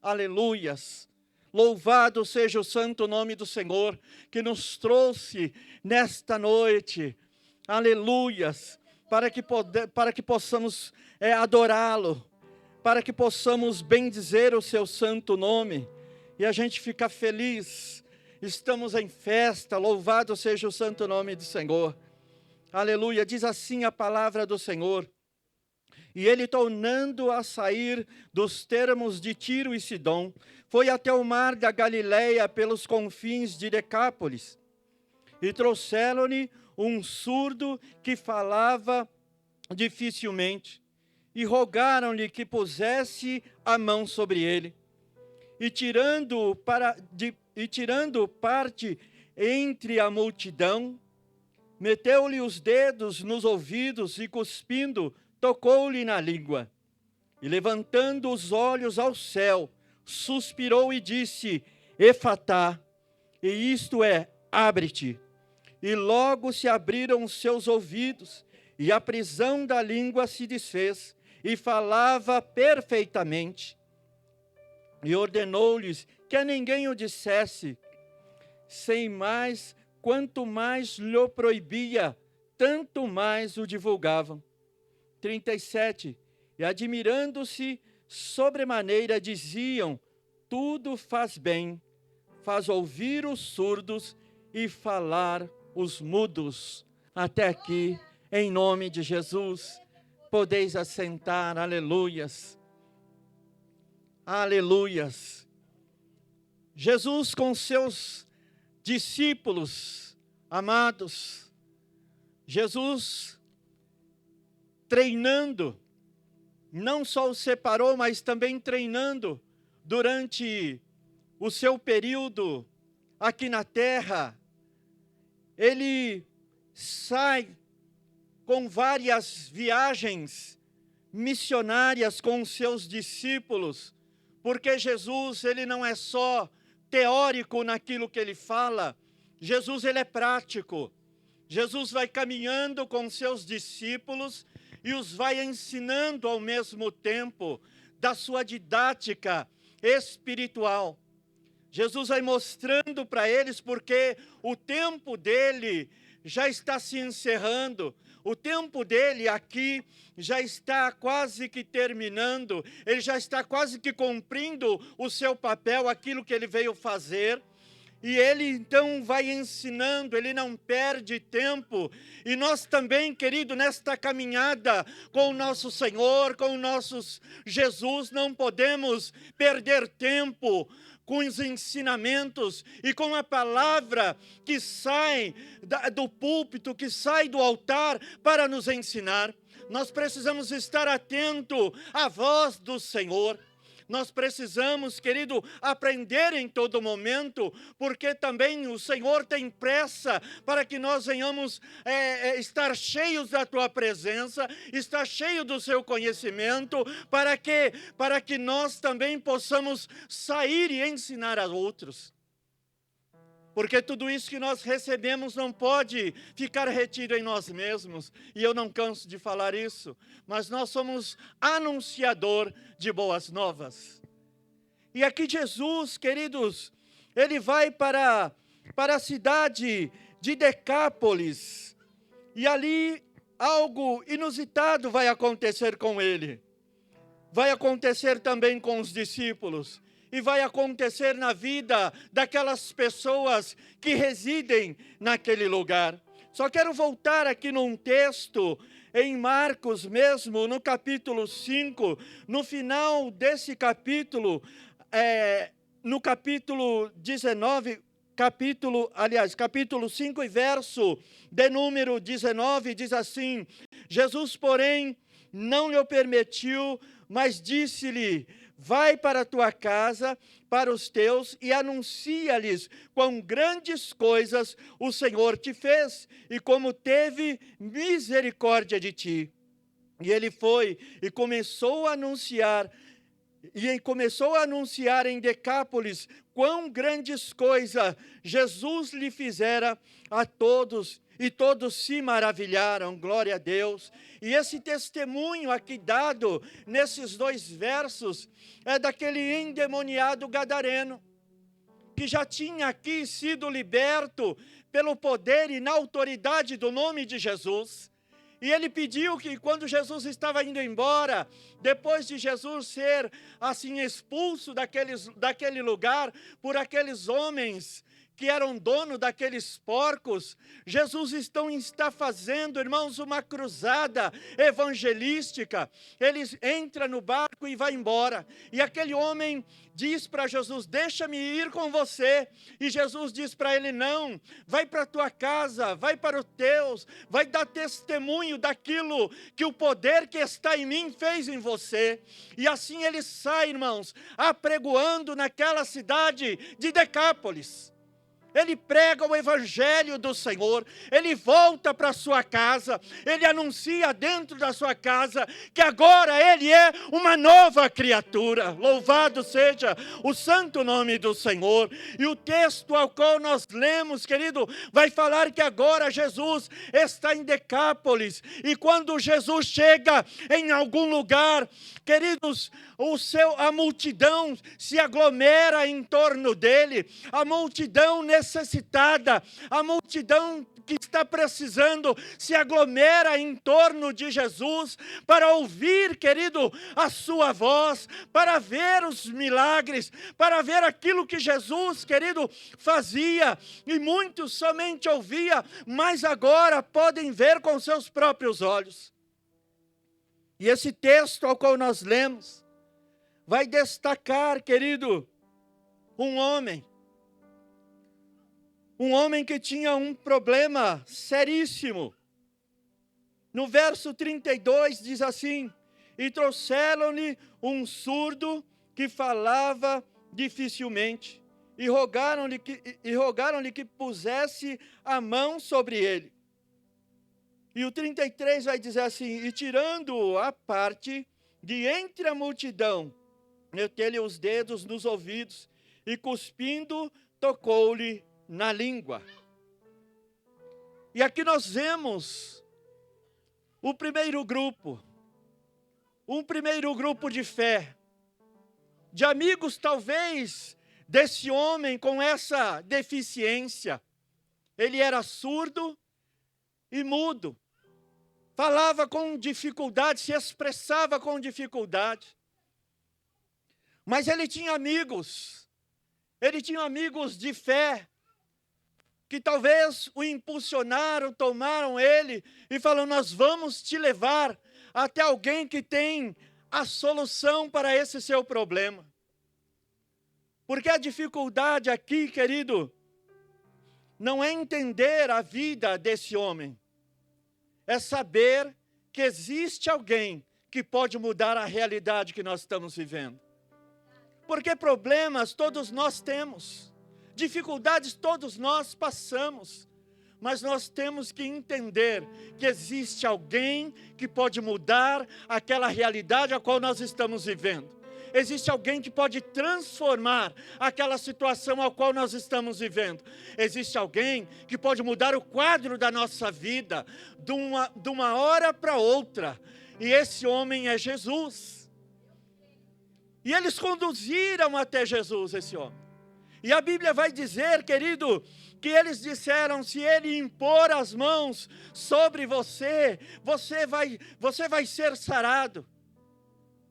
Aleluias. Louvado seja o santo nome do Senhor, que nos trouxe nesta noite. Aleluias. Para que possamos adorá-lo, para que possamos bendizer o seu santo nome, e a gente fica feliz. Estamos em festa, louvado seja o santo nome do Senhor. Aleluia, diz assim a palavra do Senhor. E ele, tornando a sair dos termos de Tiro e Sidom, foi até o mar da Galileia pelos confins de Decápolis. E trouxeram-lhe um surdo que falava dificilmente, e rogaram-lhe que pusesse a mão sobre ele. E tirando parte entre a multidão, meteu-lhe os dedos nos ouvidos e, cuspindo, tocou-lhe na língua. E levantando os olhos ao céu, suspirou e disse: Efatá, e isto é, abre-te. E logo se abriram os seus ouvidos, e a prisão da língua se desfez, e falava perfeitamente. E ordenou-lhes que a ninguém o dissesse, sem mais, quanto mais lhe proibia, tanto mais o divulgavam. 37. E admirando-se sobremaneira, diziam: tudo faz bem, faz ouvir os surdos e falar os mudos. Até aqui, em nome de Jesus, podeis assentar, aleluias. Aleluias. Jesus com seus discípulos amados, Jesus treinando, não só os separou, mas também treinando durante o seu período aqui na terra. Ele sai com várias viagens missionárias com os seus discípulos, porque Jesus, ele não é só teórico naquilo que ele fala, Jesus, ele é prático. Jesus vai caminhando com seus discípulos e os vai ensinando ao mesmo tempo da sua didática espiritual. Jesus vai mostrando para eles, porque o tempo dele já está se encerrando, o tempo dele aqui já está quase que terminando, ele já está quase que cumprindo o seu papel, aquilo que ele veio fazer. E ele então vai ensinando, ele não perde tempo. E nós também, querido, nesta caminhada com o nosso Senhor, com o nosso Jesus, não podemos perder tempo com os ensinamentos e com a palavra que sai do púlpito, que sai do altar para nos ensinar. Nós precisamos estar atento à voz do Senhor. Nós precisamos, querido, aprender em todo momento, porque também o Senhor tem pressa para que nós venhamos estar cheios da Tua presença, estar cheio do Seu conhecimento, para que nós também possamos sair e ensinar a outros. Porque tudo isso que nós recebemos não pode ficar retido em nós mesmos. E eu não canso de falar isso. Mas nós somos anunciador de boas novas. E aqui Jesus, queridos, ele vai para a cidade de Decápolis. E ali algo inusitado vai acontecer com ele. Vai acontecer também com os discípulos. E vai acontecer na vida daquelas pessoas que residem naquele lugar. Só quero voltar aqui num texto, em Marcos mesmo, no capítulo 5, no final desse capítulo, no capítulo 19, capítulo 5 e verso de número 19, diz assim: Jesus, porém, não lhe permitiu, mas disse-lhe: vai para a tua casa, para os teus, e anuncia-lhes quão grandes coisas o Senhor te fez, e como teve misericórdia de ti. E ele foi e começou a anunciar em Decápolis quão grandes coisas Jesus lhe fizera a todos, E todos se maravilharam, glória a Deus. E esse testemunho aqui dado nesses 2 versos é daquele endemoniado gadareno, que já tinha aqui sido liberto pelo poder e na autoridade do nome de Jesus. E ele pediu que quando Jesus estava indo embora, depois de Jesus ser assim expulso daquele lugar por aqueles homens que eram dono daqueles porcos, Jesus está fazendo, irmãos, uma cruzada evangelística. Ele entra no barco e vai embora. E aquele homem diz para Jesus: deixa-me ir com você. E Jesus diz para ele: não, vai para a tua casa, vai para os teus, vai dar testemunho daquilo que o poder que está em mim fez em você. E assim ele sai, irmãos, apregoando naquela cidade de Decápolis. Ele prega o evangelho do Senhor, ele volta para sua casa, ele anuncia dentro da sua casa que agora ele é uma nova criatura. Louvado seja o santo nome do Senhor. E o texto ao qual nós lemos, querido, vai falar que agora Jesus está em Decápolis. E quando Jesus chega em algum lugar, queridos, a multidão se aglomera em torno dele, a multidão necessitada, a multidão que está precisando se aglomera em torno de Jesus para ouvir, querido, a sua voz, para ver os milagres, para ver aquilo que Jesus, querido, fazia. E muitos somente ouvia, mas agora podem ver com seus próprios olhos. E esse texto ao qual nós lemos vai destacar, querido, um homem que tinha um problema seríssimo. No verso 32 diz assim: e trouxeram-lhe um surdo que falava dificilmente, e rogaram-lhe que pusesse a mão sobre ele. E o 33 vai dizer assim: e tirando-o à parte de entre a multidão, meteu-lhe os dedos nos ouvidos, e cuspindo, tocou-lhe na língua. E aqui nós vemos um primeiro grupo de fé, de amigos talvez desse homem com essa deficiência. Ele era surdo e mudo, falava com dificuldade, se expressava com dificuldade. Mas ele tinha amigos de fé, que talvez o impulsionaram, tomaram ele e falaram: nós vamos te levar até alguém que tem a solução para esse seu problema. Porque a dificuldade aqui, querido, não é entender a vida desse homem, é saber que existe alguém que pode mudar a realidade que nós estamos vivendo. Porque problemas todos nós temos, dificuldades todos nós passamos, mas nós temos que entender que existe alguém que pode mudar aquela realidade a qual nós estamos vivendo. Existe alguém que pode transformar aquela situação a qual nós estamos vivendo. Existe alguém que pode mudar o quadro da nossa vida de uma hora para outra. E esse homem é Jesus. E eles conduziram até Jesus esse homem. E a Bíblia vai dizer, querido, que eles disseram: se ele impor as mãos sobre você, você vai ser sarado.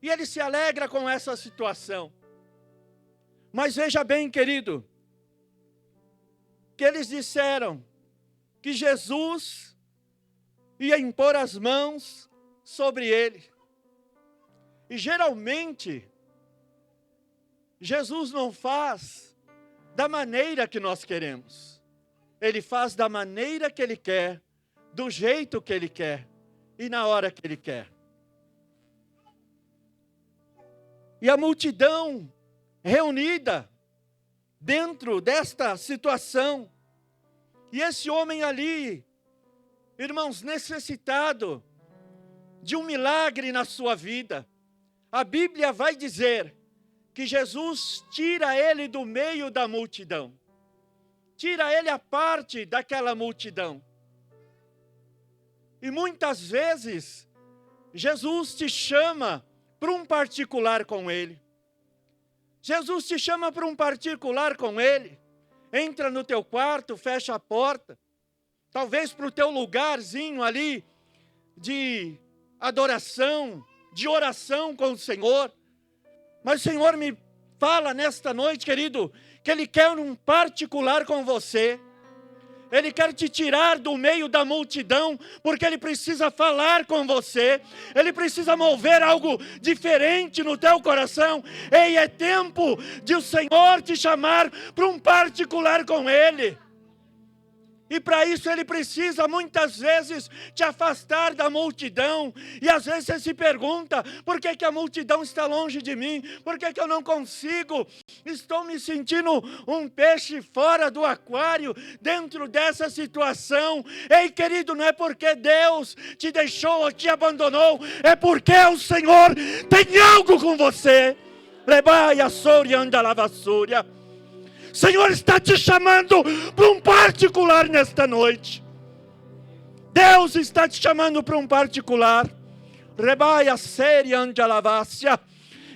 E ele se alegra com essa situação. Mas veja bem, querido, que eles disseram que Jesus ia impor as mãos sobre ele. E geralmente, Jesus não faz da maneira que nós queremos. Ele faz da maneira que Ele quer, do jeito que Ele quer e na hora que Ele quer. E a multidão reunida dentro desta situação, e esse homem ali, irmãos, necessitado de um milagre na sua vida. A Bíblia vai dizer que Jesus tira ele do meio da multidão, tira ele à parte daquela multidão. E muitas vezes, Jesus te chama para um particular com Ele. Jesus te chama para um particular com Ele. Entra no teu quarto, fecha a porta. Talvez para o teu lugarzinho ali de adoração, de oração com o Senhor. Mas o Senhor me fala nesta noite, querido, que Ele quer um particular com você. Ele quer te tirar do meio da multidão, porque Ele precisa falar com você. Ele precisa mover algo diferente no teu coração. Ei, é tempo de o Senhor te chamar para um particular com Ele. E para isso Ele precisa muitas vezes te afastar da multidão. E às vezes você se pergunta, por que a multidão está longe de mim? Por que eu não consigo? Estou me sentindo um peixe fora do aquário, dentro dessa situação. Ei, querido, não é porque Deus te deixou ou te abandonou, é porque o Senhor tem algo com você. Lebaia, soria, anda, lavassúria. O Senhor está te chamando para um particular nesta noite. Deus está te chamando para um particular. Rebaia, seria, anda, lavácia.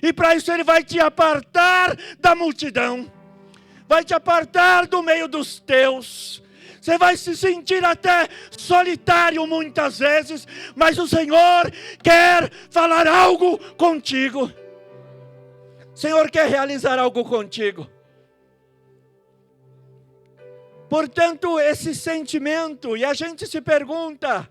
E para isso Ele vai te apartar da multidão. Vai te apartar do meio dos teus. Você vai se sentir até solitário muitas vezes, mas o Senhor quer falar algo contigo. O Senhor quer realizar algo contigo. Portanto, esse sentimento, e a gente se pergunta,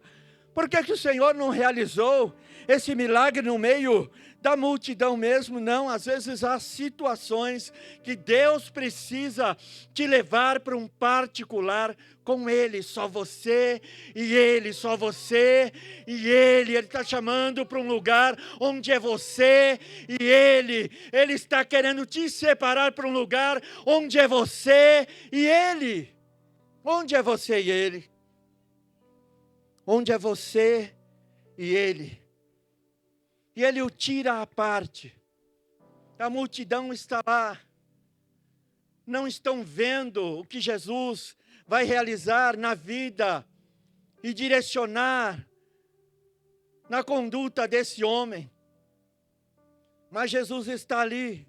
por que o Senhor não realizou esse milagre no meio da multidão mesmo? Não, às vezes há situações que Deus precisa te levar para um particular com Ele, só você e Ele, só você e Ele. Ele está chamando para um lugar onde é você e Ele. Ele está querendo te separar para um lugar onde é você e Ele. Onde é você e Ele? Onde é você e Ele? E Ele o tira à parte. A multidão está lá. Não estão vendo o que Jesus vai realizar na vida e direcionar na conduta desse homem. Mas Jesus está ali.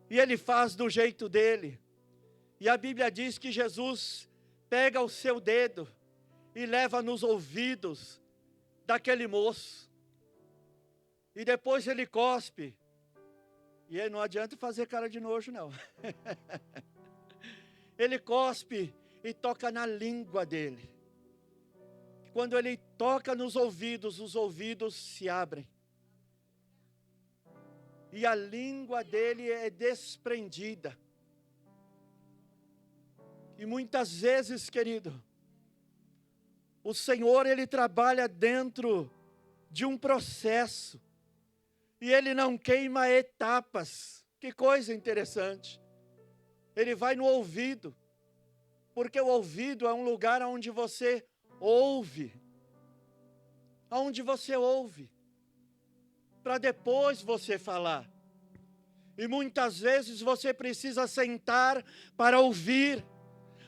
E Ele faz do jeito dele. E a Bíblia diz que Jesus pega o seu dedo e leva nos ouvidos daquele moço. E depois Ele cospe. E aí não adianta fazer cara de nojo, não. Ele cospe e toca na língua dele. Quando Ele toca nos ouvidos, os ouvidos se abrem. E a língua dele é desprendida. E muitas vezes, querido, o Senhor, Ele trabalha dentro de um processo. E Ele não queima etapas. Que coisa interessante. Ele vai no ouvido. Porque o ouvido é um lugar onde você ouve. Onde você ouve. Para depois você falar. E muitas vezes você precisa sentar para ouvir.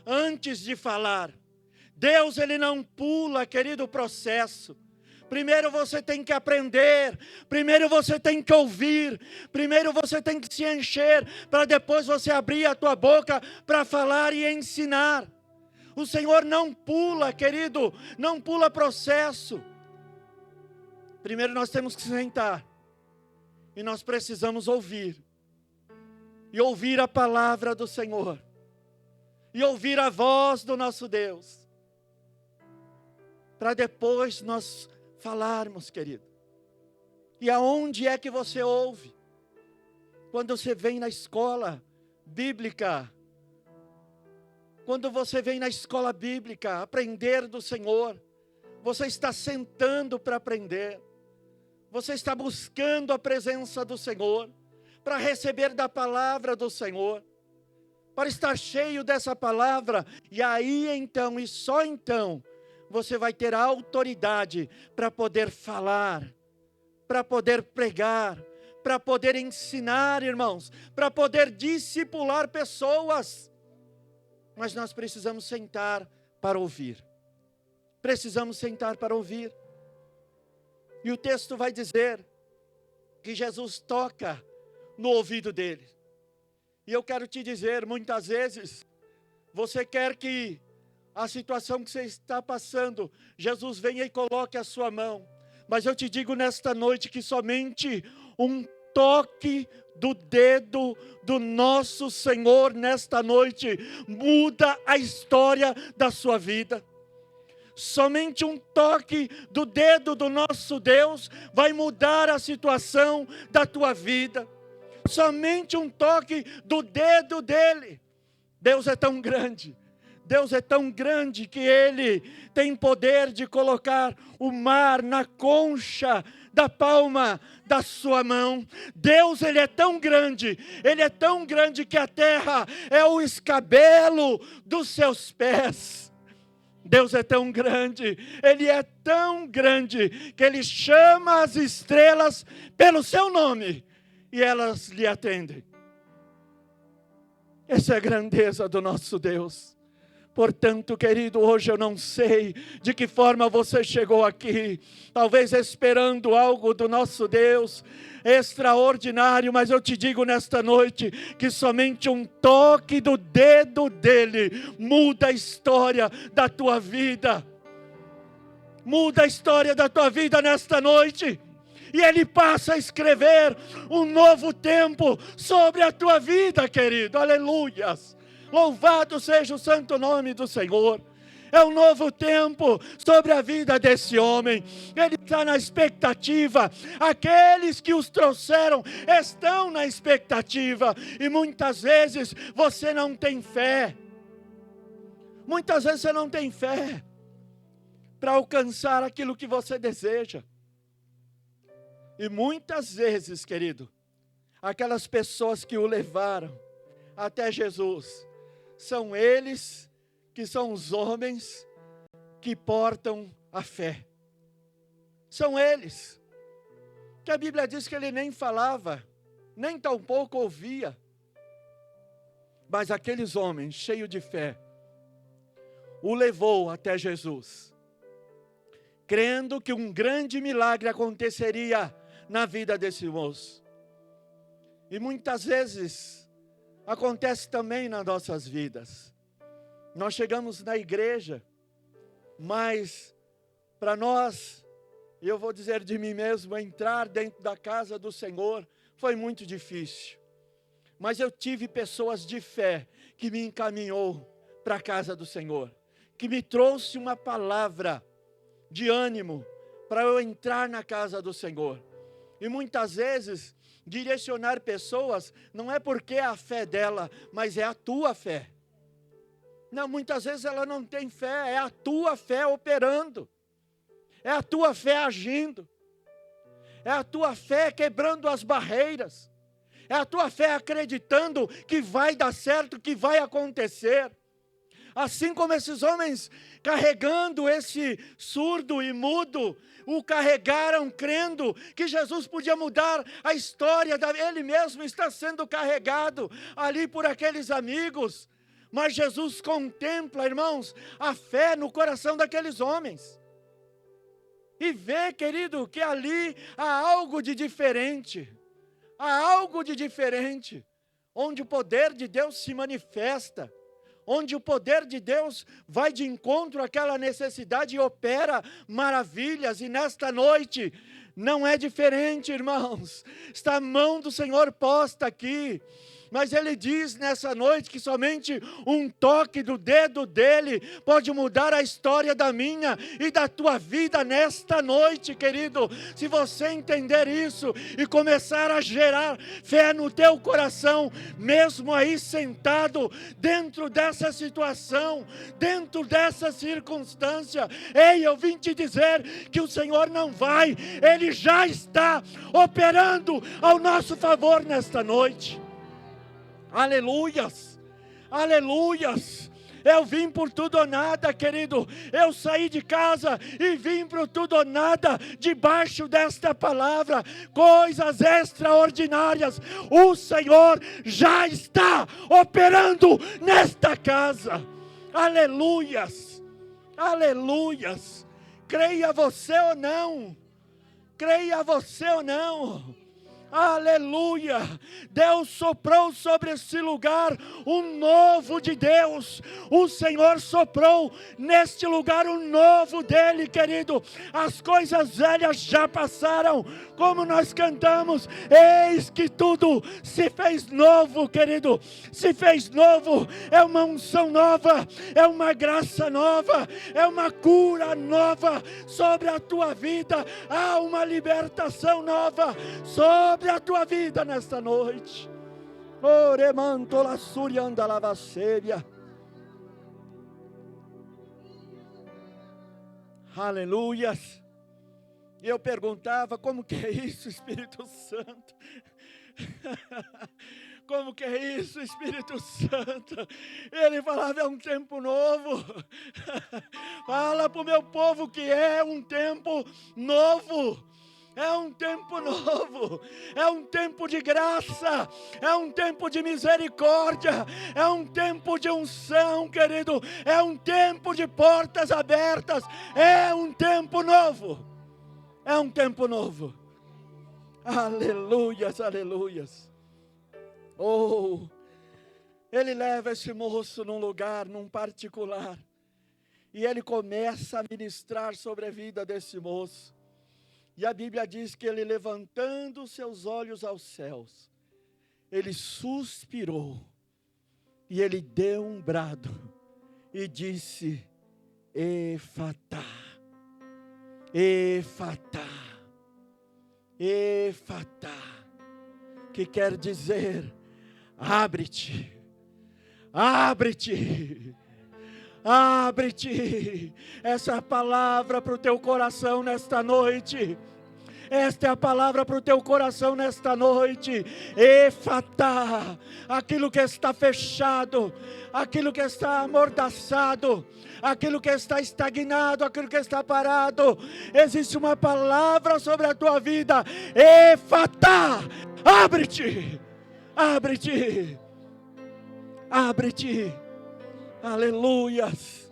Antes de falar. Deus, Ele não pula, querido, o processo. Primeiro você tem que aprender. Primeiro você tem que ouvir. Primeiro você tem que se encher. Para depois você abrir a tua boca para falar e ensinar. O Senhor não pula, querido. Não pula processo. Primeiro nós temos que sentar. E nós precisamos ouvir. E ouvir a palavra do Senhor. E ouvir a voz do nosso Deus. Para depois nós falarmos, querido. E aonde é que você ouve? Quando você vem na escola bíblica. Quando você vem na escola bíblica aprender do Senhor. Você está sentando para aprender. Você está buscando a presença do Senhor. Para receber da palavra do Senhor. Para estar cheio dessa palavra, e aí então, e só então, você vai ter a autoridade para poder falar, para poder pregar, para poder ensinar, irmãos, para poder discipular pessoas. Mas nós precisamos sentar para ouvir. precisamos sentar para ouvir. E o texto vai dizer que Jesus toca no ouvido dele. E eu quero te dizer, muitas vezes, você quer que a situação que você está passando, Jesus venha e coloque a sua mão. Mas eu te digo nesta noite que somente um toque do dedo do nosso Senhor nesta noite muda a história da sua vida. Somente um toque do dedo do nosso Deus vai mudar a situação da tua vida. Somente um toque do dedo dele. Deus é tão grande. Deus é tão grande que Ele tem poder de colocar o mar na concha da palma da sua mão. Deus, Ele é tão grande que a terra é o escabelo dos seus pés. Deus é tão grande, Ele é tão grande, que Ele chama as estrelas pelo seu nome, e elas lhe atendem. Essa é a grandeza do nosso Deus. Portanto, querido, hoje eu não sei de que forma você chegou aqui, talvez esperando algo do nosso Deus extraordinário, mas eu te digo nesta noite que somente um toque do dedo dele muda a história da tua vida. Muda a história da tua vida nesta noite. E Ele passa a escrever um novo tempo sobre a tua vida, querido. Aleluias. Louvado seja o santo nome do Senhor. É um novo tempo sobre a vida desse homem. Ele está na expectativa. Aqueles que os trouxeram estão na expectativa. E muitas vezes você não tem fé. Muitas vezes você não tem fé para alcançar aquilo que você deseja. E muitas vezes, querido, aquelas pessoas que o levaram até Jesus, são eles que são os homens que portam a fé. São eles, que a Bíblia diz que ele nem falava, nem tampouco ouvia. Mas aqueles homens cheios de fé, o levou até Jesus, crendo que um grande milagre aconteceria na vida desse moço. E muitas vezes acontece também nas nossas vidas. Nós chegamos na igreja, mas para nós, eu vou dizer de mim mesmo, entrar dentro da casa do Senhor foi muito difícil. Mas eu tive pessoas de fé que me encaminhou para a casa do Senhor, que me trouxe uma palavra de ânimo para eu entrar na casa do Senhor. E muitas vezes direcionar pessoas não é porque é a fé dela, mas é a tua fé. Não, muitas vezes ela não tem fé, é a tua fé operando. É a tua fé agindo. É a tua fé quebrando as barreiras. É a tua fé acreditando que vai dar certo, que vai acontecer. Assim como esses homens carregando esse surdo e mudo, o carregaram crendo que Jesus podia mudar a história, ele mesmo está sendo carregado ali por aqueles amigos. Mas Jesus contempla, irmãos, a fé no coração daqueles homens. E vê, querido, que ali há algo de diferente. Há algo de diferente, onde o poder de Deus se manifesta. Onde o poder de Deus vai de encontro àquela necessidade e opera maravilhas. E nesta noite não é diferente, irmãos. Está a mão do Senhor posta aqui. Mas Ele diz nessa noite que somente um toque do dedo dEle pode mudar a história da minha e da tua vida nesta noite, querido. Se você entender isso e começar a gerar fé no teu coração, mesmo aí sentado dentro dessa situação, dentro dessa circunstância, ei, eu vim te dizer que o Senhor não vai, Ele já está operando ao nosso favor nesta noite. Aleluias, aleluias. Eu vim por tudo ou nada, querido. Eu saí de casa e vim por tudo ou nada, debaixo desta palavra, coisas extraordinárias. O Senhor já está operando nesta casa. Aleluias, Aleluias. Creia você ou não. Creia você ou não. Aleluia, Deus soprou sobre esse lugar um novo de Deus, o Senhor soprou neste lugar um novo dele, querido. As coisas velhas já passaram, como nós cantamos, eis que tudo se fez novo, querido, se fez novo. É uma unção nova, é uma graça nova, é uma cura nova sobre a tua vida, há uma libertação nova sobre a tua vida nesta noite. Oremantola surianda lavacéria. Aleluias. E eu perguntava, como que é isso, Espírito Santo? Como que é isso, Espírito Santo? Ele falava, é um tempo novo. Fala para o meu povo que é um tempo novo. É um tempo novo, é um tempo de graça, é um tempo de misericórdia, é um tempo de unção, querido, é um tempo de portas abertas, é um tempo novo, é um tempo novo. Aleluias, aleluias. Oh, ele leva esse moço num lugar, num particular, e ele começa a ministrar sobre a vida desse moço. E a Bíblia diz que ele, levantando seus olhos aos céus, ele suspirou, e ele deu um brado, e disse, Efatá, Efatá, Efatá, que quer dizer, abre-te, abre-te, abre-te. Essa é a palavra para o teu coração nesta noite. Esta é a palavra para o teu coração nesta noite. Efatá, aquilo que está fechado, aquilo que está amordaçado, aquilo que está estagnado, aquilo que está parado. Existe uma palavra sobre a tua vida. Efatá, abre-te, abre-te, abre-te. Aleluias,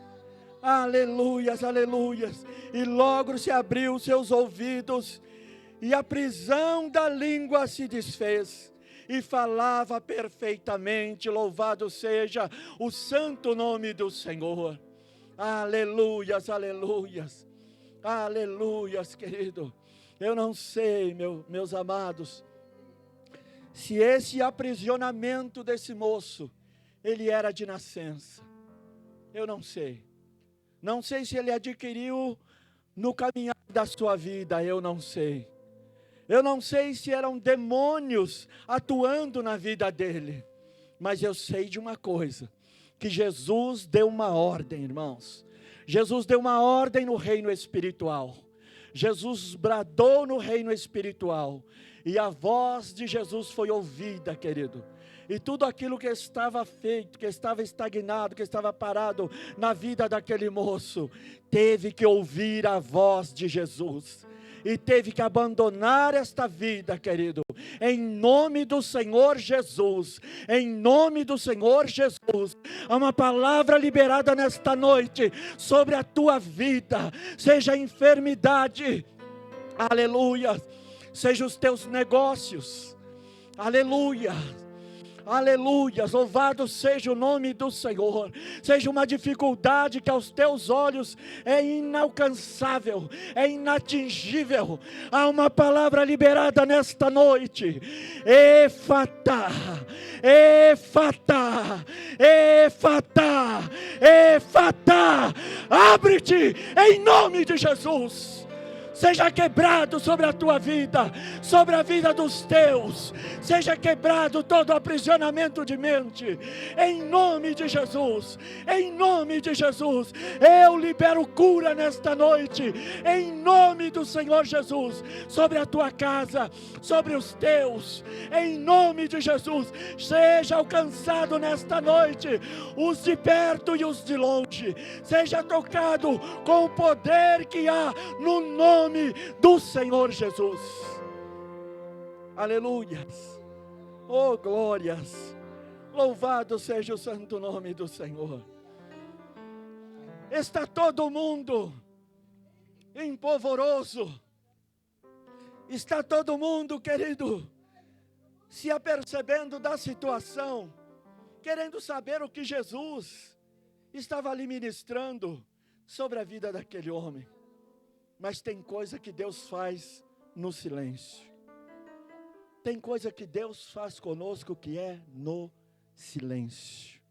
aleluias, aleluias. E logo se abriu os seus ouvidos, e a prisão da língua se desfez, e falava perfeitamente. Louvado seja o santo nome do Senhor. Aleluias, aleluias, aleluias, querido. Eu não sei, meus amados, se esse aprisionamento desse moço, ele era de nascença. Eu não sei. Não sei se ele adquiriu no caminhar da sua vida, eu não sei. Eu não sei se eram demônios atuando na vida dele. Mas eu sei de uma coisa, que Jesus deu uma ordem, irmãos. Jesus deu uma ordem no reino espiritual. Jesus bradou no reino espiritual. E a voz de Jesus foi ouvida, querido. E tudo aquilo que estava feito, que estava estagnado, que estava parado na vida daquele moço, teve que ouvir a voz de Jesus. E teve que abandonar esta vida, querido, em nome do Senhor Jesus, em nome do Senhor Jesus. Há uma palavra liberada nesta noite sobre a tua vida, seja a enfermidade, aleluia, seja os teus negócios, aleluia. Aleluia, louvado seja o nome do Senhor. Seja uma dificuldade que aos teus olhos é inalcançável, é inatingível. Há uma palavra liberada nesta noite. Efatá, Efatá, Efatá, Efatá. Abre-te em nome de Jesus. Seja quebrado sobre a tua vida, sobre a vida dos teus. Seja quebrado todo aprisionamento de mente, em nome de Jesus, em nome de Jesus. Eu libero cura nesta noite, em nome do Senhor Jesus, sobre a tua casa, sobre os teus, em nome de Jesus. Seja alcançado nesta noite, os de perto e os de longe. Seja tocado com o poder que há no nome do Senhor Jesus. Aleluias. Oh, glórias. Louvado seja o santo nome do Senhor. Está todo mundo empolvoroso. Está todo mundo, querido, se apercebendo da situação, querendo saber o que Jesus estava ali ministrando sobre a vida daquele homem. Mas tem coisa que Deus faz no silêncio. Tem coisa que Deus faz conosco que é no silêncio.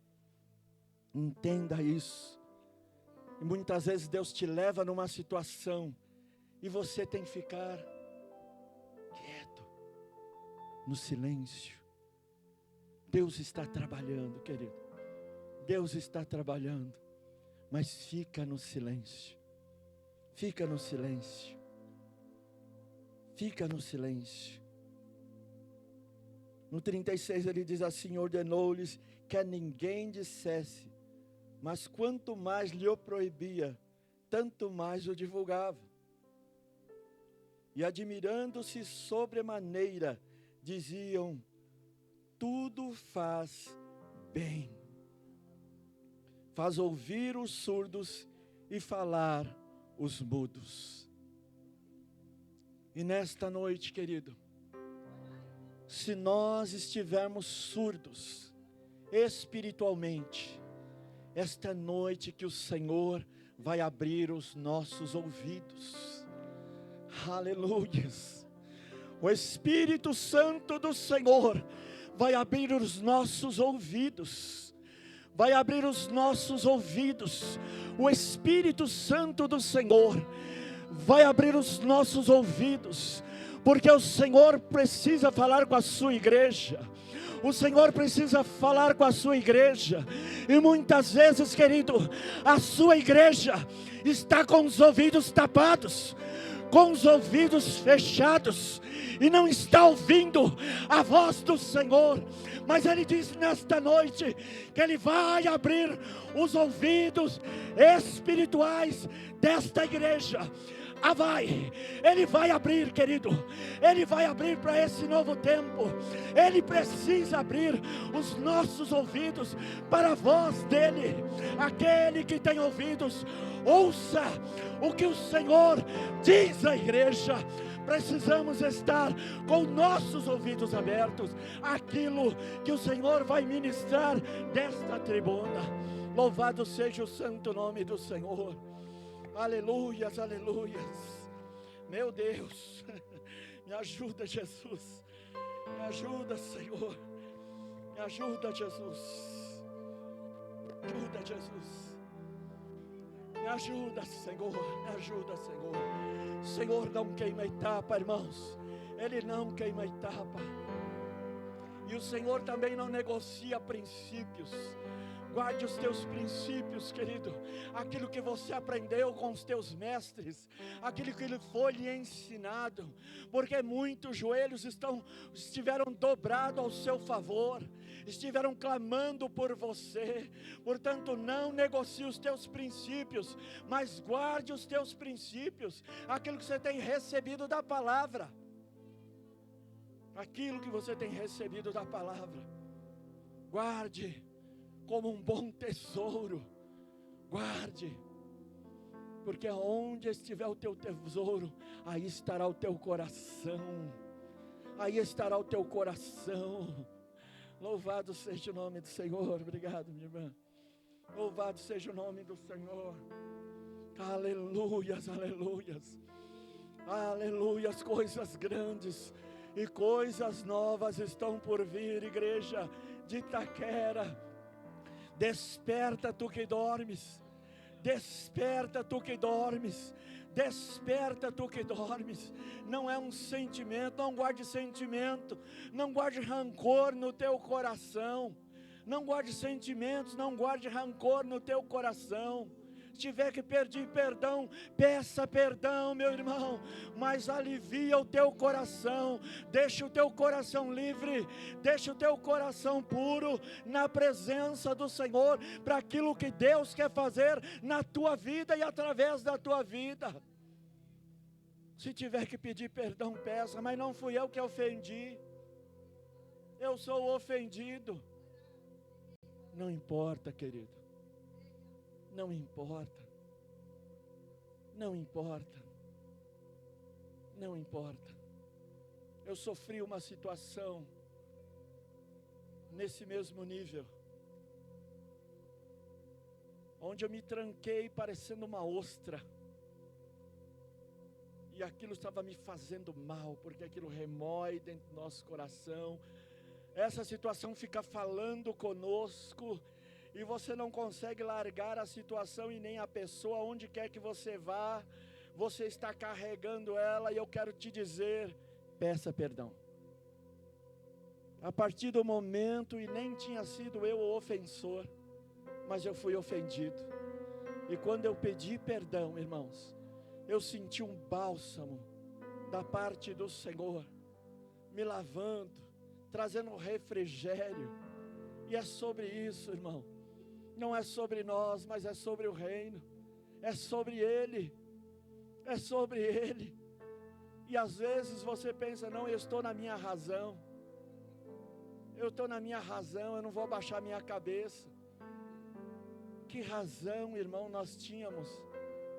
Entenda isso. E muitas vezes Deus te leva numa situação e você tem que ficar quieto, no silêncio. Deus está trabalhando, querido. Deus está trabalhando, mas fica no silêncio. Fica no silêncio. Fica no silêncio. No 36 ele diz assim: ordenou-lhes que a ninguém dissesse, mas quanto mais lhe o proibia, tanto mais o divulgava. E admirando-se sobremaneira, diziam: tudo faz bem. Faz ouvir os surdos e falar os mudos. E nesta noite, querido, se nós estivermos surdos espiritualmente, esta noite que o Senhor vai abrir os nossos ouvidos. Aleluias. O Espírito Santo do Senhor vai abrir os nossos ouvidos. Vai abrir os nossos ouvidos. O Espírito Santo do Senhor vai abrir os nossos ouvidos, porque o Senhor precisa falar com a sua igreja. O Senhor precisa falar com a sua igreja. E muitas vezes, querido, a sua igreja está com os ouvidos tapados, com os ouvidos fechados, e não está ouvindo a voz do Senhor. Mas Ele diz nesta noite que Ele vai abrir os ouvidos espirituais desta igreja. Ele vai abrir, querido. Ele vai abrir para esse novo tempo. Ele precisa abrir os nossos ouvidos para a voz dEle. Aquele que tem ouvidos, ouça o que o Senhor diz à igreja. Precisamos estar com nossos ouvidos abertos àquilo que o Senhor vai ministrar desta tribuna. Louvado seja o santo nome do Senhor. Aleluias, aleluias. Meu Deus, me ajuda, Jesus. Me ajuda, Senhor. Me ajuda, Jesus. Me ajuda, Jesus. Me ajuda, Senhor. Me ajuda, Senhor. Senhor não queima etapa, irmãos. Ele não queima etapa. E o Senhor também não negocia princípios. Guarde os teus princípios, querido. Aquilo que você aprendeu com os teus mestres, aquilo que foi lhe ensinado, porque muitos joelhos estiveram dobrados ao seu favor, estiveram clamando por você. Portanto, não negocie os teus princípios, mas guarde os teus princípios, aquilo que você tem recebido da palavra. Aquilo que você tem recebido da palavra, guarde como um bom tesouro. Guarde, porque onde estiver o teu tesouro, aí estará o teu coração. Aí estará o teu coração. Louvado seja o nome do Senhor. Obrigado, minha irmã. Louvado seja o nome do Senhor. Aleluias, aleluias. Aleluias, coisas grandes e coisas novas estão por vir, igreja de Itaquera. Desperta tu que dormes, desperta tu que dormes, desperta tu que dormes. Não é um sentimento, não guarde sentimento, não guarde rancor no teu coração, não guarde sentimentos, não guarde rancor no teu coração. Se tiver que pedir perdão, peça perdão, meu irmão, mas alivia o teu coração, deixa o teu coração livre, deixa o teu coração puro na presença do Senhor, para aquilo que Deus quer fazer na tua vida e através da tua vida. Se tiver que pedir perdão, peça, mas não fui eu que ofendi, eu sou o ofendido. Não importa, querido. Não importa. Não importa. Não importa. Eu sofri uma situação nesse mesmo nível, onde eu me tranquei parecendo uma ostra, e aquilo estava me fazendo mal, porque aquilo remói dentro do nosso coração. Essa situação fica falando conosco, e você não consegue largar a situação e nem a pessoa. Onde quer que você vá, você está carregando ela, e eu quero te dizer, peça perdão. A partir do momento, e nem tinha sido eu o ofensor, mas eu fui ofendido, e quando eu pedi perdão, irmãos, eu senti um bálsamo da parte do Senhor, me lavando, trazendo um refrigério. E é sobre isso, irmão. Não é sobre nós, mas é sobre o reino. É sobre Ele. É sobre Ele. E às vezes você pensa, não, eu estou na minha razão. Eu estou na minha razão, eu não vou abaixar minha cabeça. Que razão, irmão, nós tínhamos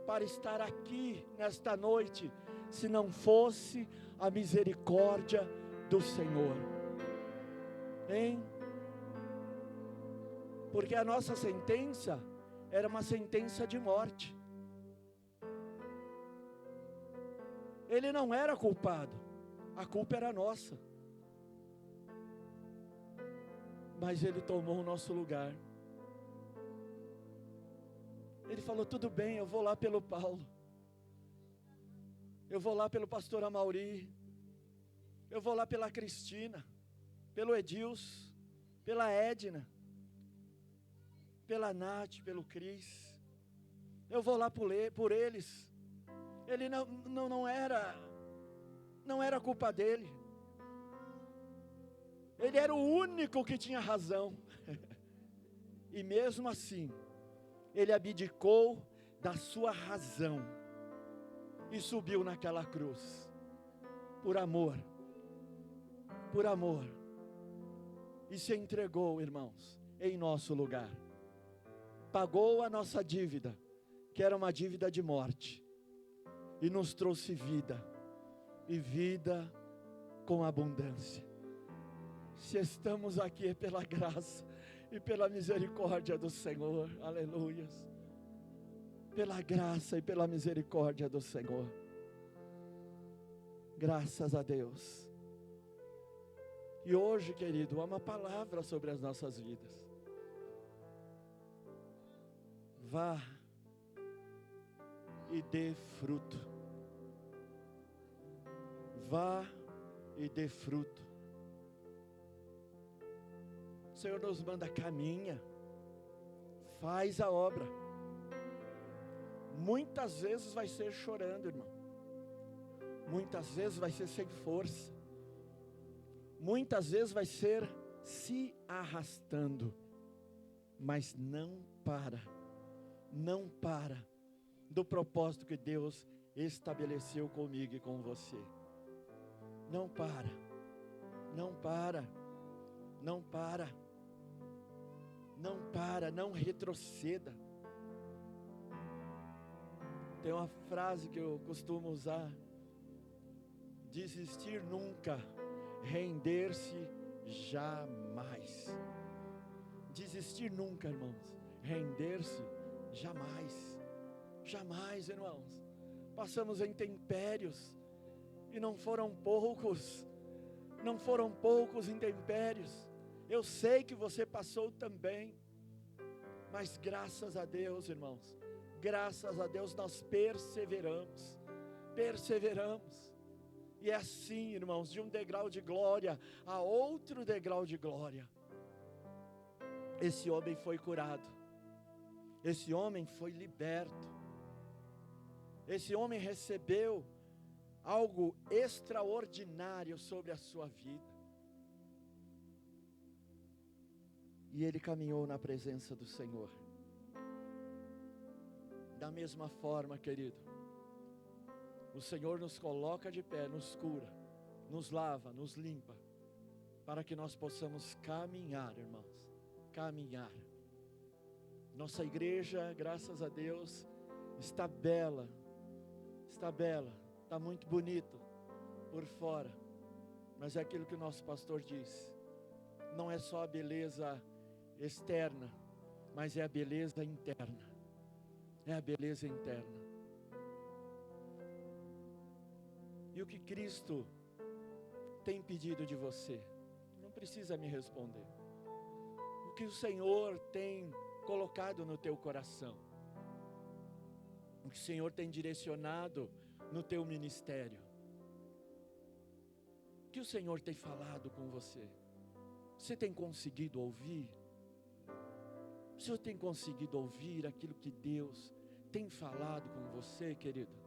para estar aqui nesta noite, se não fosse a misericórdia do Senhor? Hein? Porque a nossa sentença era uma sentença de morte. Ele não era culpado, a culpa era nossa. Mas Ele tomou o nosso lugar. Ele falou, tudo bem, eu vou lá pelo Paulo, eu vou lá pelo pastor Amauri, eu vou lá pela Cristina, pelo Edilson, pela Edna, pela Nath, pelo Cris, eu vou lá por eles. Ele não era culpa dele, ele era o único que tinha razão, e mesmo assim, ele abdicou da sua razão, e subiu naquela cruz, por amor, e se entregou, irmãos, em nosso lugar, pagou a nossa dívida, que era uma dívida de morte, e nos trouxe vida, e vida com abundância. Se estamos aqui é pela graça e pela misericórdia do Senhor, aleluias, pela graça e pela misericórdia do Senhor, graças a Deus. E hoje, querido, há uma palavra sobre as nossas vidas. Vá e dê fruto. Vá e dê fruto. O Senhor nos manda, caminha, faz a obra. Muitas vezes vai ser chorando, irmão. Muitas vezes vai ser sem força. Muitas vezes vai ser se arrastando. Mas não para do propósito que Deus estabeleceu comigo e com você. Não para, não retroceda. Tem uma frase que eu costumo usar: desistir nunca, render-se jamais. Desistir nunca, irmãos, render-se jamais. Jamais, irmãos. Passamos em intempérios, e não foram poucos intempérios. Eu sei que você passou também, mas graças a Deus, irmãos, graças a Deus nós perseveramos, e é assim, irmãos, de um degrau de glória a outro degrau de glória. Esse homem foi curado, esse homem foi liberto, esse homem recebeu algo extraordinário sobre a sua vida, e ele caminhou na presença do Senhor. Da mesma forma, querido, o Senhor nos coloca de pé, nos cura, nos lava, nos limpa, para que nós possamos caminhar, irmãos, caminhar. Nossa igreja, graças a Deus, está bela, está bela, está muito bonito por fora, mas é aquilo que o nosso pastor disse, não é só a beleza externa, mas é a beleza interna, é a beleza interna. E o que Cristo tem pedido de você? Não precisa me responder. O que o Senhor tem colocado no teu coração? O que o Senhor tem direcionado no teu ministério? O que o Senhor tem falado com você? Você tem conseguido ouvir? O Senhor tem conseguido ouvir aquilo que Deus tem falado com você, querido?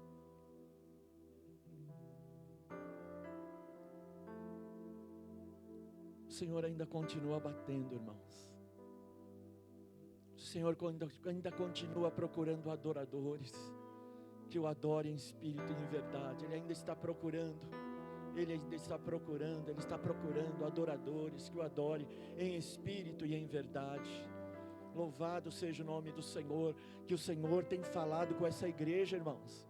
O Senhor ainda continua batendo, irmãos. O Senhor ainda continua procurando adoradores que o adorem em espírito e em verdade. Ele ainda está procurando. Ele está procurando adoradores que o adorem em espírito e em verdade. Louvado seja o nome do Senhor, que o Senhor tem falado com essa igreja, irmãos.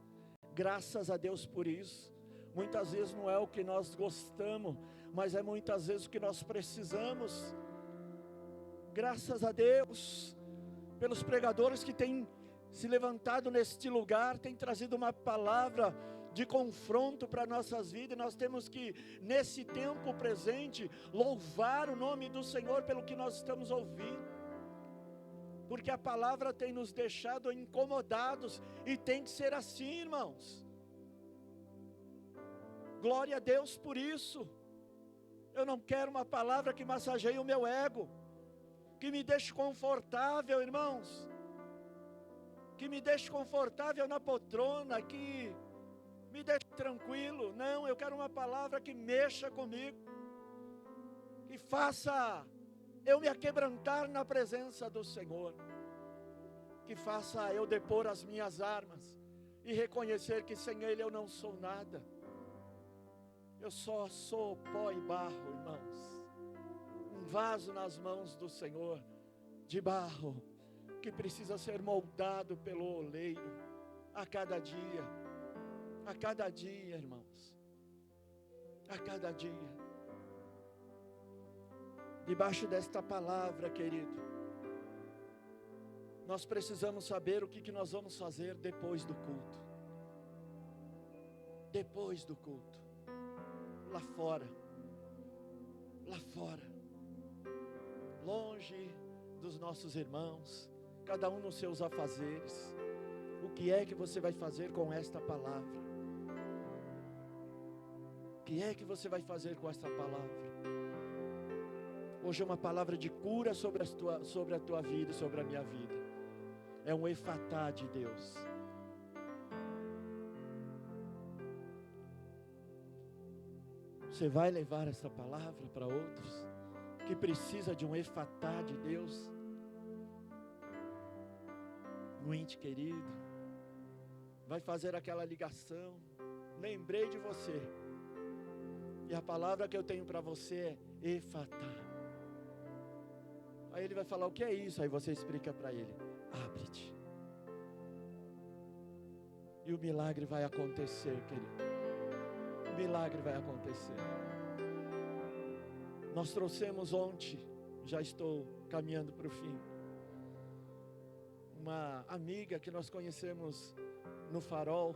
Graças a Deus por isso. Muitas vezes não é o que nós gostamos, mas é muitas vezes o que nós precisamos. Graças a Deus pelos pregadores que têm se levantado neste lugar, têm trazido uma palavra de confronto para nossas vidas. Nós temos que, nesse tempo presente, louvar o nome do Senhor pelo que nós estamos ouvindo, porque a palavra tem nos deixado incomodados, e tem que ser assim, irmãos. Glória a Deus por isso. Eu não quero uma palavra que massageie o meu ego, que me deixe confortável, irmãos, que me deixe confortável na poltrona, que me deixe tranquilo. Não, eu quero uma palavra que mexa comigo, que faça eu me aquebrantar na presença do Senhor, que faça eu depor as minhas armas e reconhecer que sem Ele eu não sou nada. Eu só sou pó e barro, irmãos, um vaso nas mãos do Senhor, de barro, que precisa ser moldado pelo oleiro, a cada dia, irmãos, a cada dia. Debaixo desta palavra, querido, nós precisamos saber o que nós vamos fazer depois do culto. Depois do culto, lá fora, longe dos nossos irmãos, cada um nos seus afazeres. O que é que você vai fazer com esta palavra? O que é que você vai fazer com esta palavra? Hoje é uma palavra de cura sobre a tua vida, sobre a minha vida. É um efatá de Deus. Você vai levar essa palavra para outros que precisa de um efatá de Deus? Um ente querido, vai fazer aquela ligação. Lembrei de você, e a palavra que eu tenho para você é efatá. Aí ele vai falar: o que é isso? Aí você explica para ele: abre-te. E o milagre vai acontecer, querido. O milagre vai acontecer. Nós trouxemos ontem, já estou caminhando para o fim, uma amiga que nós conhecemos no Farol,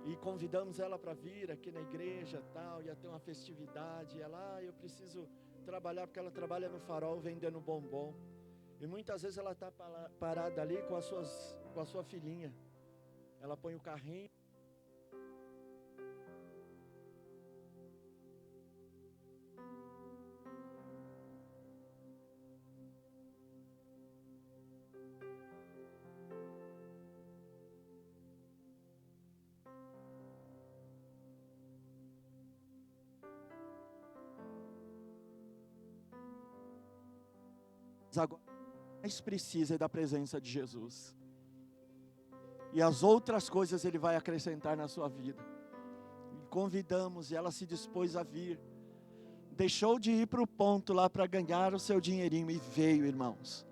e convidamos ela para vir aqui na igreja, tal, ia ter uma festividade. Ela: eu preciso trabalhar, porque ela trabalha no Farol vendendo bombom, e muitas vezes ela está parada ali com a sua filhinha. Ela põe o carrinho, agora mais precisa é da presença de Jesus, e as outras coisas Ele vai acrescentar na sua vida. E convidamos, e ela se dispôs a vir, deixou de ir para o ponto lá para ganhar o seu dinheirinho e veio, irmãos.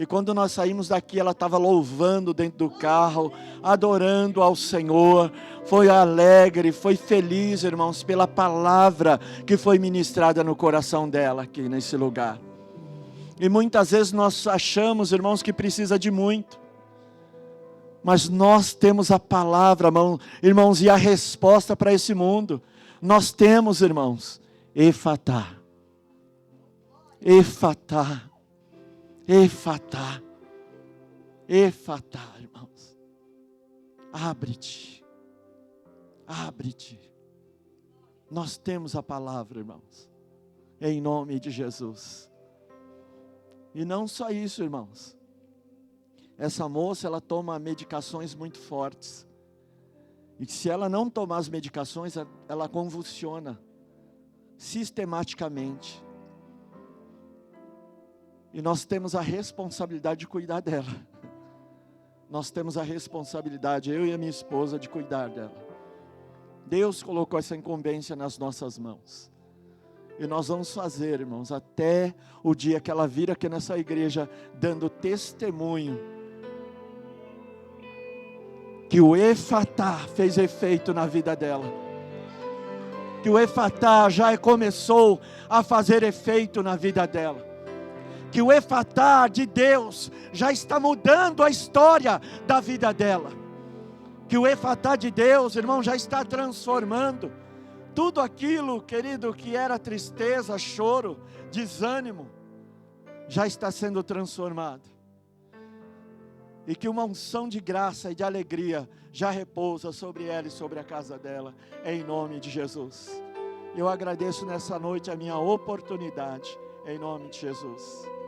E quando nós saímos daqui, ela estava louvando dentro do carro, adorando ao Senhor. Foi alegre, foi feliz, irmãos, pela palavra que foi ministrada no coração dela aqui nesse lugar. E muitas vezes nós achamos, irmãos, que precisa de muito. Mas nós temos a palavra, irmãos, e a resposta para esse mundo. Nós temos, irmãos, Efatá. Efatá. Efatá. Efatá, irmãos. Abre-te. Abre-te. Nós temos a palavra, irmãos. Em nome de Jesus. E não só isso, irmãos. Essa moça, ela toma medicações muito fortes. E se ela não tomar as medicações, ela convulsiona. Sistematicamente. E nós temos a responsabilidade de cuidar dela. Nós temos a responsabilidade, eu e a minha esposa, de cuidar dela. Deus colocou essa incumbência nas nossas mãos. E nós vamos fazer, irmãos, até o dia que ela vir aqui nessa igreja, dando testemunho, que o Efatá fez efeito na vida dela. Que o Efatá já começou a fazer efeito na vida dela. Que o Efatá de Deus já está mudando a história da vida dela. Que o Efatá de Deus, irmão, já está transformando tudo aquilo, querido, que era tristeza, choro, desânimo, já está sendo transformado. E que uma unção de graça e de alegria já repousa sobre ela e sobre a casa dela, em nome de Jesus. Eu agradeço nessa noite a minha oportunidade, em nome de Jesus.